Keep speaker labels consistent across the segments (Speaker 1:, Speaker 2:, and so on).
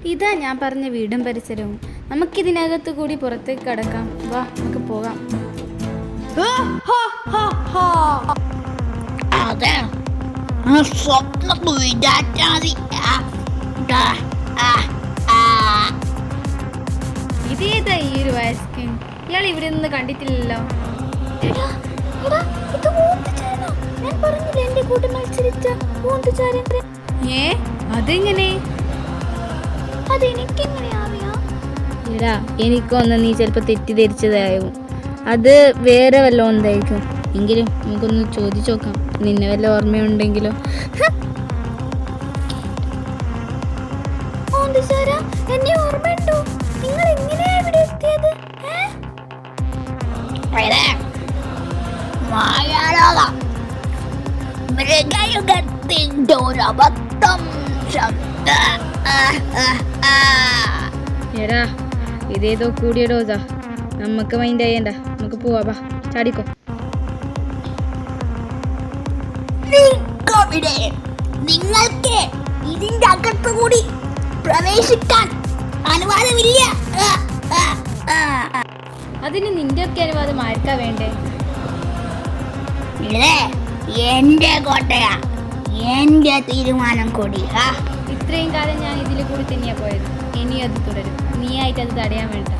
Speaker 1: ഇതാ ഞാൻ പറഞ്ഞ വീടും പരിസരവും. നമുക്കിതിനകത്ത് കൂടി പുറത്തേക്ക് കടക്കാം. വാ, നമുക്ക് പോകാം.
Speaker 2: അതെ, സ്വപ്നം വിചാരിച്ചാൽ
Speaker 1: ഇതേതാ ഈ ഒരു വയസ്കൻ? ഇയാൾ ഇവിടെ നിന്ന് കണ്ടിട്ടില്ലല്ലോ. അതെങ്ങനെ? എടാ, എനിക്കൊന്ന് നീ ചിലപ്പോ തെറ്റിദ്ധരിച്ചതാവും. അത് വേറെ വല്ല എന്തായിരിക്കും. എങ്കിലും നമുക്കൊന്ന് ചോദിച്ചു നോക്കാം. നിന്നെ വല്ല ഓർമ്മയുണ്ടെങ്കിലോ? എന്നെ ഓർമ്മയുണ്ടോ? നിങ്ങൾ എങ്ങനെയാ ഇവിടെ എത്തിയത്?
Speaker 2: മായാലോകം മൃഗയുഗത്തിൻ്റെ ഒരബദ്ധം.
Speaker 1: എടാ, ഇതേതോ കൂടിയ ഡോസാ. നമുക്ക് മൈൻഡ് ചെയ്യണ്ട, നമുക്ക് പോവാ. ചാടിക്കോ.
Speaker 2: നിങ്ങൾക്ക് ഇതിന്റെ അകത്ത് കൂടി പ്രവേശിക്കാൻ അനുവാദമില്ല.
Speaker 1: അതിന് നിന്റെ ഒക്കെ അനുവാദം ആർക്കാ വേണ്ടേ?
Speaker 2: എന്റെ കോട്ടയാ, എന്റെ തീരുമാനം കൂടി.
Speaker 1: ഇത്രയും കാലം ഞാൻ ഇതിൽ കൂടി തന്നെയാ പോയത്. ഇനി അത് തുടരും. നീ ആയിട്ട് അത് തടയാൻ വേണ്ട.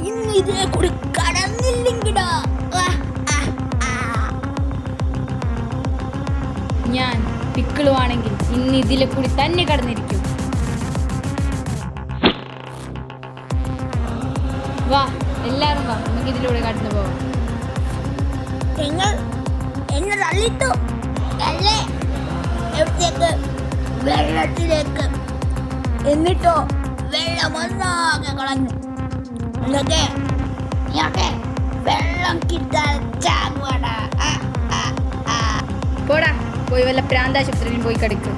Speaker 2: ഇന്ന് ഇതിനെ കൂടി കടന്നില്ലെങ്കിടാ
Speaker 1: ഞാൻ പിക്കിളുവാണെങ്കിൽ ഇന്ന് ഇതിലെ കൂടി തന്നെ കടന്നിരിക്കും. വാ, എല്ലാവരും വാ, നമുക്ക് ഇതിലൂടെ കടന്നു പോവാം.
Speaker 2: നിങ്ങൾ എന്നെ തള്ളിട്ടു അല്ലേ? എവിടേക്ക്? വെള്ളത്തിലേക്ക്. എന്നിട്ടോ വെള്ളം ഒന്നാകെ കളഞ്ഞു. ഇതൊക്കെ വെള്ളം കിട്ടാൻ ചാകുവാടാ.
Speaker 1: പോടാ, പോയി വല്ല പ്രാന്താശുപത്രിയിലും പോയി കിടക്കും.